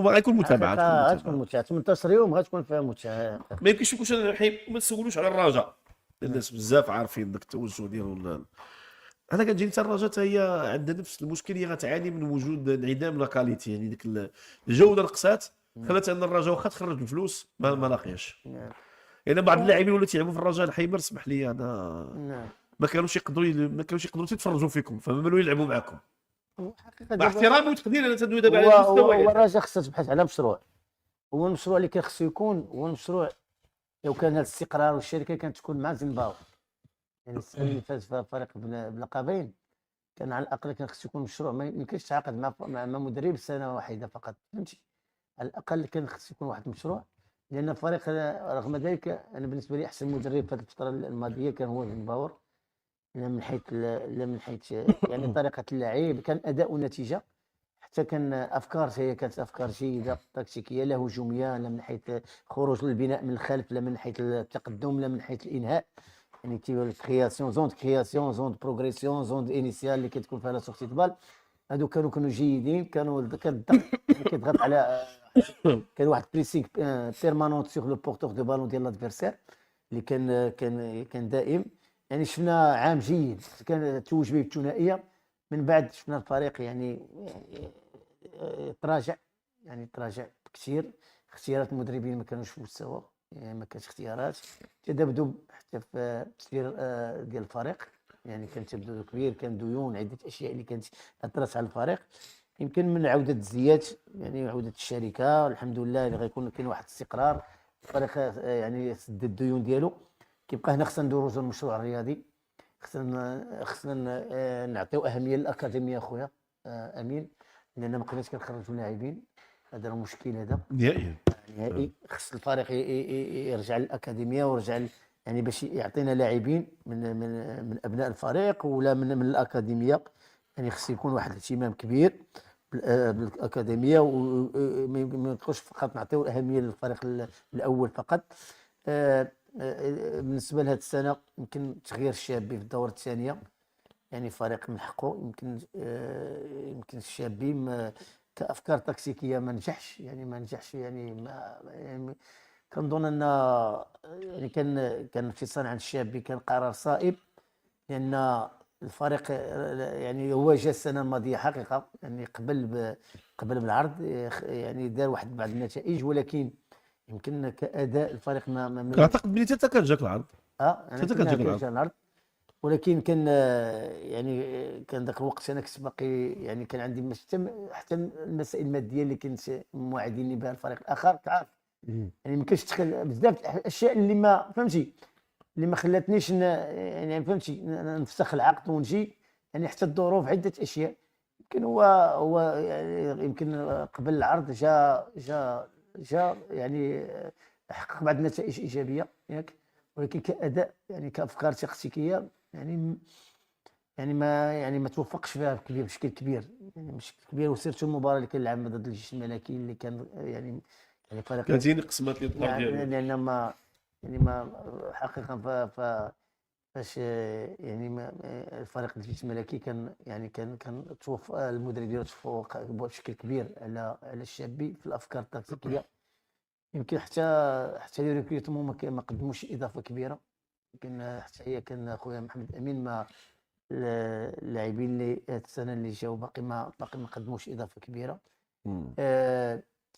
غيكون متابعه، تكون حقيقه غتكون متابعه. متعه 18 يوم غتكون فيها متعه. ما يمكنش نقولش انا الحين ما تسولوش على الرجاء، الناس بزاف عارفين داك التوجه ديالو انا كتجيني حتى الرجاء حتى هي عندها نفس المشكل، هي غتعاني من وجود انعدام لا كاليتي، يعني ديك الجوده نقصات، خلات ان الرجاء واخا تخرج الفلوس ما لاقياش. نعم. يعني بعض اللاعبين ولاو تيلعبوا في الرجاء الحمير، اسمح لي انا نعم. ما كانوش يقدروا يتفرجوا فيكم، فما بالو يلعبوا معكم. حقيقه مع دابا احترامي وتقديري انا تندوي دابا على المستويات. الرجاء خصها تبحث على مشروع. هو المشروع اللي كان خصو يكون هو المشروع، لو كان هذا الاستقرار والشركه كانت تكون مع زنباو. يعني السنه اللي فاتت في فريق بلقبين، كان على الاقل كان خصو يكون مشروع، ما يمكنش تعاقد مع مدرب سنه واحده فقط، فهمتي. على الاقل كان خصو يكون واحد المشروع، لان الفريق رغم ذلك انا بالنسبه لي احسن مدرب في هذه الفتره الماضيه كان هو زنباور. لا من حيث يعني طريقه اللعب، كان اداء ونتيجه، حتى كان افكار، هي كانت افكار جيده تكتيكيه، لا هجوميه، لا من حيث خروج للبناء من الخلف، لا من حيث التقدم، لا من حيث الانهاء. يعني كيما الكرياسيون، زون دو بروغريسيون، زون دو انيسيال اللي كتكون فيها لا سورتي د بال. هادو كانوا جيدين، كان الضغط كيضغط على، كان واحد بريسينغ بيرمانون سيغ لو بورتور دو بالون ديال لادفيرسير، اللي كان دائم. يعني شفنا عام جيد، كان توج به بالثنائيه. من بعد شفنا الفريق يعني تراجع، يعني تراجع كثير. اختيارات المدربين ما كانوش في مستوى، يعني ما كانش اختيارات. تذبذب حتى في التسيير ديال الفريق، يعني كان تذبذب كبير، كان ديون، عده اشياء اللي كانت اثرت على الفريق. يمكن من عوده الزيات، يعني عوده الشركه الحمد لله، اللي غيكون كاين واحد الاستقرار. الفريق يعني سد الديون ديالو. كيبقى هنا خصنا ندوزو المشروع الرياضي، خصنا نعطيو اهميه للاكاديميه اخويا امين، لان ما بقيناش كنخرجوا لاعبين. هذا المشكل هذا نهائيا. نهائي. خص الفريق يرجع للاكاديميه ويرجع يعني باش يعطينا لاعبين من ابناء الفريق ولا من الاكاديميه. يعني خص يكون واحد الاهتمام كبير بالاكاديميه، وما نبقاوش فقط نعطيو الاهميه للفريق الاول فقط. بالنسبه لهذه السنه يمكن تغيير الشابي في الدوره الثانيه، يعني فريق من حقه يمكن الشابي كافكار تكتيكيه ما نجحش، يعني ما نجحش، يعني ما يعني كنظن ان يعني كان انفصال عن الشابي كان قرار صائب، لان الفريق يعني هو جا السنه الماضيه حقيقه، يعني قبل بالعرض، يعني دار واحد بعض النتائج، ولكن يمكن كاداء الفريق اعتقد بلي حتى كان جاك العرض، انا حتى كان كنا جاك العرض. كنرجع العرض. ولكن كان يعني كان ذاك الوقت انا كنت باقي، يعني كان عندي حتى المسائل الماديه اللي كنت موعديني بها الفريق الاخر، تعرف. يعني ما كنتش بزاف الاشياء اللي ما فهمتي، اللي ما خلاتنيش يعني فهمتي نفسخ العقد ونجي. يعني حتى الظروف، عده اشياء. يمكن هو يعني يمكن قبل العرض جا يعني حقق بعض النتائج ايجابيه ياك، ولكن كاداء يعني كافكار تكتيكيه يعني ما توفقش فيها بشكل كبير، يعني بشكل كبير. وسيرتو المباراه اللي كان لعب ضد الجيش الملكي، اللي كان يعني فريق، كانت هي اللي قسمت لي الدار ديالو. لان ما يعني ما حقيقه فاش يعني ما الفريق الجيش الملكي كان يعني كان توفى المدرب ديالو، تفوق بشكل كبير على الشابي في الافكار التكتيكيه. يمكن حتى لي ريكروتمون ما قدموش اضافه كبيره. يمكن حتى هي كان خويا محمد امين ما اللاعبين اللي هاد السنه اللي جاوا باقي ما قدموش اضافه كبيره.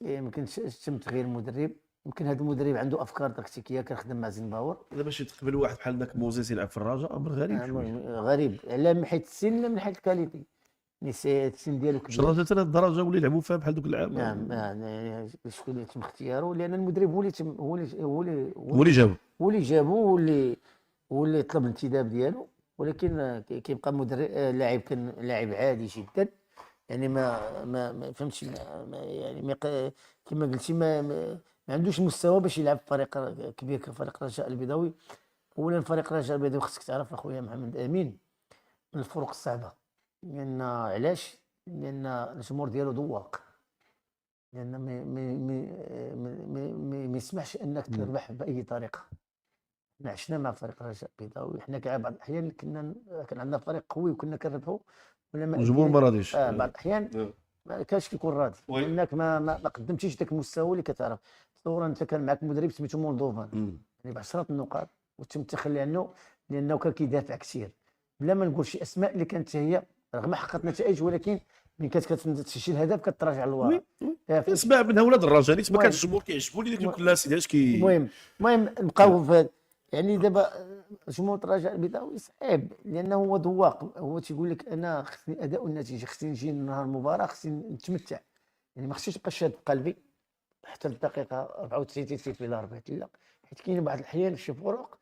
يمكن تم تغيير المدرب. يمكن هذا المدرب عنده افكار تكتيكيه كنخدم مع زنباور. هذا باش تقبل واحد بحال ذاك موزيس يلعب في الرجاء، امر غريب شويه. غريب، لا من حيث السن لا من حيث الكاليتي. يعني السن ديالو واش كبير. الرجاء حتى لهاد الدرجه ولا يلعبوا فيها بحال دوك اللعابه؟ نعم يعني شكون اللي تم اختياره، لان المدرب هو اللي تم هو اللي جابو. هو اللي جابو، هو اللي طلب الانتداب ديالو. ولكن كيبقى مدرب لاعب، كان لاعب عادي جدا. يعني ما فهمتش يعني كما قلتي ما عندوش المستوى باش يلعب في فريق كبير كفريق الرجاء البيضاوي. اولا فريق الرجاء البيضاوي خصك تعرف اخويا محمد امين من الفرق الصعبه. لان علاش؟ لان الجمهور ديالو ذواق، لان ما يسمحش انك تربح باي طريقه. حنا عشنا مع فريق الرجاء البيضاوي، حنا كاع بعض الاحيان كان عندنا فريق قوي وكنا كنربحوا، ولا ما الجمهور ادينا ما راضيش. بعض الاحيان ما كانش كيكون راضي وي. لانك ما قدمتيش ذاك المستوى اللي كتعرف. تصور انت كان معك مدرب سميتو مولدوفان يعني ب10 النقاط وتم التخلي عنه لانه كان كيدافع كثير، بلا ما نقول شي اسماء اللي كانت هي رغم حققت نتائج، ولكن ملي كتسجل هدف كتراجع للوراء. وي اسمع من هؤلاء الرجاء ما كانش الجمهور كيعجبوني ديك كل الناس علاش المهم نبقاو في يعني دابا جمهور الرجاء البيضاوي صعيب لانه هو ذواق، هو تيقول لك انا خصني اداء والنتيجه، خصني نجي نهار المباراه خصني نتمتع، يعني ما خصنيش نبقى شاد بقلبي حتى الدقيقه 94 تيزيد في الاربعه، لا، حيت كاين بعض الاحيان شي فروق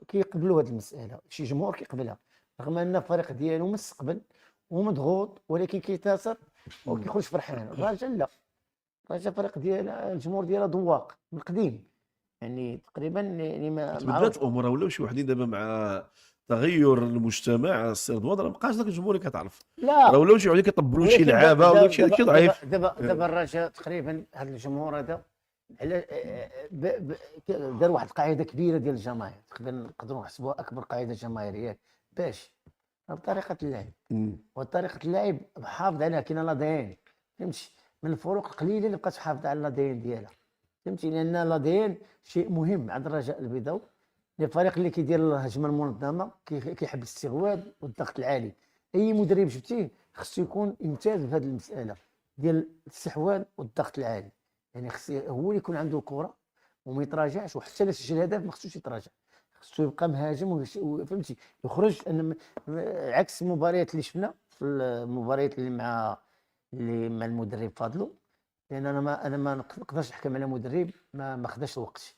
كيقبلوا هذه المساله، شي جمهور كيقبلها رغم ان الفريق ديالو مستقبل ومضغوط ولكن كيتاثر وكيخرج فرحان. الرجاء لا، الرجاء فريق ديال الجمهور ديالها ذواق من قديم، يعني تقريبا يعني ما تبدلات الامور ولاو شي وحدين دابا مع تغير المجتمع السي رضوان راه مابقاش ذاك الجمهور اللي كتعرف، لا راه ولاو شي وحدين كيطبلوا شي ولكن لعابه وداك الشيء ضعيف. دابا الرجاء تقريبا هذا الجمهور هذا على دار واحد القاعده كبيره ديال الجماهير، نقدروا نحسبوها اكبر قاعده جماهيريه باش بطريقه اللعب، وطريقه اللعب محافظ عليها، كاين لا دي ان فهمتي، من الفروق القليله اللي بقات محافظه على لا دي ان ديالها فهمتي، لان لا دي ان شيء مهم عند الرجاء البيضاوي، الفريق اللي كيدير الهجمه المنظمه كيحب الاستغواد والضغط العالي، اي مدرب جبتيه خصو يكون يمتاز في هذه المساله ديال الاستحواذ والضغط العالي، يعني خصو هو اللي يكون عنده كره وما يتراجعش، وحتى لا سجل هدف ما خصوش يتراجع، خصو يبقى مهاجم فهمتي، يخرج عكس المباريات اللي شفنا في المباريات اللي مع المدرب فاضلو، لان انا ما نقدرش نحكم على مدرب ما خداش الوقت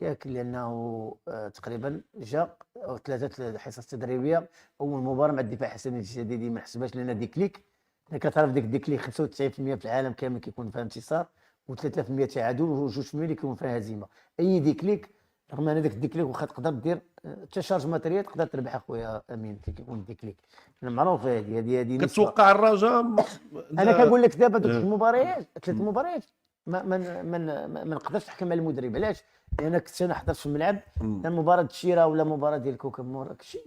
ياك، لانه تقريبا جا 3 حصص تدريبيه، اول مباراه مع الدفاع الحسني الجديدي ما حسبهاش لان ديكليك، كتعرف ديك ديكليك 95% في العالم كامل كيكون فيها انتصار و3% تعادل و2% اللي كيكون فيها هزيمه، اي ديكليك رغم ان داك الديكليك واخا تقدر دير حتى شارج ماتريال تقدر تربح اخويا امين كي كيكون الديكليك، معروف هذه كتوقع الرجاء انا كنقول لك دابا دوك المباريات 3 مباريات ما نقدرش نحكم على المدرب، علاش؟ لان كنت انا حضرت في الملعب، لا مباراه الشيره ولا مباراه ديال كوكب مراكش،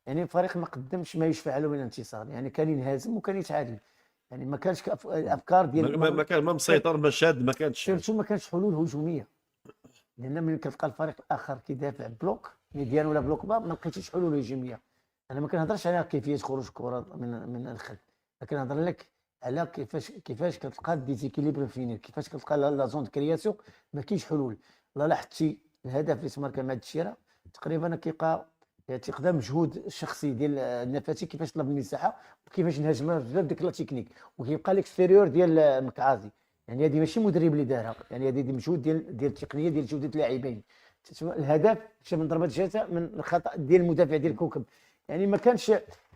يعني الفريق ما قدمش ما يشفع له من الانتصار، يعني كان ينهزم وكان يتعادل، يعني ما كانش الافكار ديال ما كان ما مسيطر ما شاد ما كانش سيرتو ما كانش حلول هجوميه، لان ملي كتلقى الفريق الاخر كيدافع بلوك ميديان ولا بلوك با ما لقيتيش حلول هجوميه، انا ما كنهضرش على كيفيه خروج الكره من الخلف، كنهضر لك على كيفاش كتلقى ديزيكيليبر فينير، كيفاش كتلقى لا زون كرياسيون ما كاينش حلول. لا لاحظتي الهدف اللي تماركا مع الشيره تقريبا كيبقى تيقدر مجهود الشخصي ديال النفاتي كيفاش طلب المساحه وكيفاش نهاجمها بزاف ديك لا تكنيك، وكيبقى ليكستيريور ديال مكعازي، يعني هذه ماشي مدرب اللي دارها، يعني هذه مجهود ديال التقنيه ديال جوده اللاعبين. الهدف شاف من ضربه جزاء من الخطا ديال المدافع ديال الكوكب، يعني ما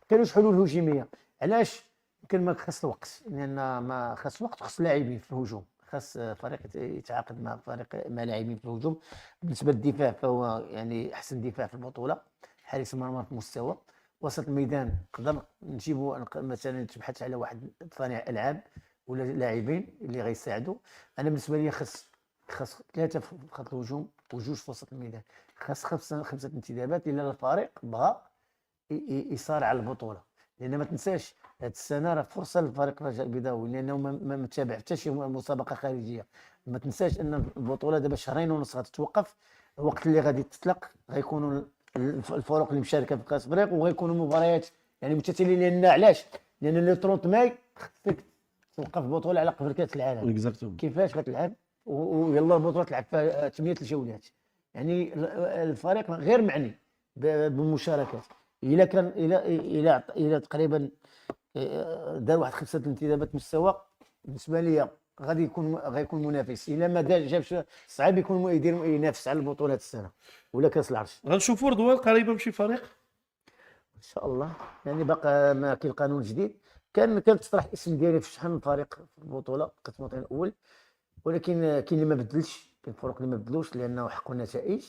كانوش حلول هجوميه، علاش؟ يمكن ما خاص الوقت، لان ما خاص الوقت وخاص لاعبين في الهجوم، خاص فريق يتعاقد مع فريق مع لاعبين في الهجوم. بالنسبه للدفاع فهو يعني احسن دفاع في البطوله، حارس المرمى في مستوى، وسط الميدان نقدر نجيبوا مثلا تبحث على واحد صانع العاب ولا لاعبين اللي غيساعدوا. انا بالنسبه لي خاص 3 في خط الهجوم و2 في وسط الميدان، خاص 5 انتدابات الا الفريق بغى يصارع على البطوله، لان ما تنساش هذه السنه راه فرصه للفريق الرجاء البيضاوي لانه ما متابع حتى شي مسابقه خارجيه، ما تنساش ان البطوله دابا 2.5 شهور غتتوقف، الوقت اللي غادي تطلق غيكونوا الفرق اللي مشاركه في كاس افريقيا وغيكونوا مباريات يعني متتاليه، لان علاش؟ لان لو 30 ماي خصك توقف البطوله على قبل كاس العالم، كيفاش غتلعب ويلا البطوله تلعب فيها 8 الجولات، يعني الفريق غير معني بالمشاركات، الا كان الى تقريبا دار واحد 5 انتدابات مستوى بالنسبه لي غيكون منافس، الا ما جابش صعيب يكون ينافس على البطوله هذه السنه ولا كاس العرش. غنشوفوا رضوان قريبا بشي فريق ان شاء الله، يعني باقي ما كاين قانون جديد، كان تطرح الاسم ديالي في شحال من فريق في البطوله قسم الوطني الاول، ولكن كاين اللي ما بدلش، كاين الفرق اللي ما بدلوش لانه حققوا النتائج،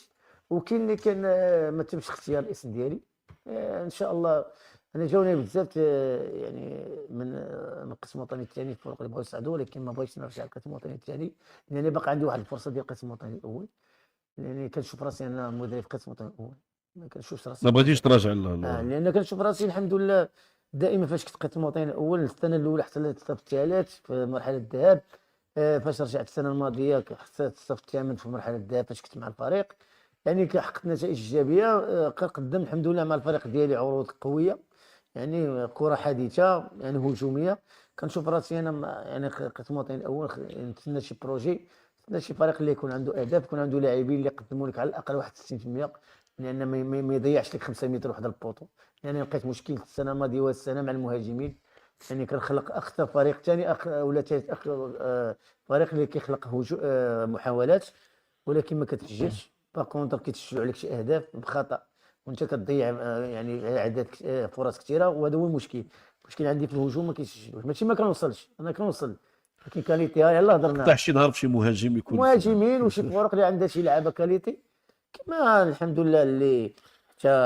وكاين اللي كان ما تمش اختيار الاسم ديالي. ان شاء الله انا جاوني بزاف يعني من القسم الوطني الثاني الفرق اللي بغاو يصعدوا، ولكن ما بغيتش نرجع للقسم الوطني الثاني لان باقي عندي واحد الفرصه ديال القسم الوطني الاول، لاني كنشوف راسي انا مدرب القسم الوطني الاول، ما كنشوفش راسي ما بغيتيش تراجع لان كنشوف راسي الحمد لله دائما فاش كنت قسم الاول السنه الاولى حتى للصف الثالث في مرحله الذهاب. فاش رجعت السنه الماضيه حتى الصف الثامن في مرحله الذهاب فاش كنت مع الفريق. يعني حققت نتائج ايجابيه. قدمت الحمد لله مع الفريق ديالي عروض قويه، يعني كره حديثه يعني هجوميه. كنشوف راسي انا يعني كمواطن الاول نتسنى شي بروجي، نتسنى شي فريق اللي يكون عنده اهداف، يكون عنده لاعبين اللي يقدموا لك على الاقل واحد 60%، لان ما يضيعش لك 5 متر واحد البوطو. يعني لقيت مشكل السنه الماضيه والسنه مع المهاجمين، يعني كنخلق اكثر فريق ثاني ولا ثالث فريق اللي كيخلق محاولات ولكن ما كتسجلش. باكونتر كيتسجلوا عليك شي اهداف بخطا وانت كتضيع يعني عدد فرص كثيره، وهذا هو المشكل. المشكل عندي في الهجوم ما كيسجلوش، ماشي ما كنوصلش، انا كنوصل لكن كاليتي يلاه هضرنا قطع شي نهار بشي مهاجم يكون مهاجمين وشي فرق اللي عندها شي لعابه كاليتي كما الحمد لله اللي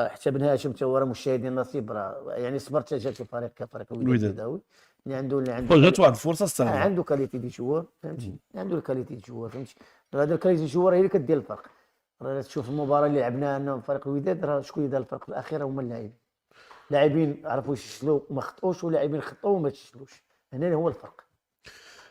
حتى بن هاشم حتى هو راه مشاهدين النصيب راه يعني صبرت حتى جا شي فريق كفريق الوداد الوداد. البيضاوي اللي عنده جات واحد الفرصه استغلها. عنده كاليتي دي جوار فهمتي، عنده الكاليتي دي جوار فهمتي. هذا الكاليتي دي جوار هي اللي كدير الفرق. راه تشوف المباراه اللي لعبناها انا فريق الوداد راه شكون اللي دار الفرق في الاخير هما اللاعبين. لاعبين عرفوا يسجلوا وما خطئوش، ولاعبين خطئوا وما تسجلوش. هنا هو الفرق.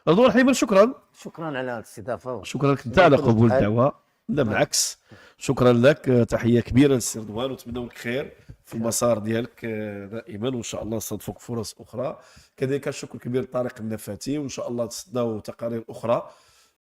رضوان حيمن شكرا. شكرا على الاستضافه. شكرا لك انت على قبول الدعوه. لا بالعكس، شكرا لك. تحيه كبيره للسي رضوان ونتمنوا لك خير في المسار ديالك دائما، وان شاء الله نصادفوك فرص اخرى. كذلك الشكر كبير لطارق النفاتي، وان شاء الله تستناو تقارير اخرى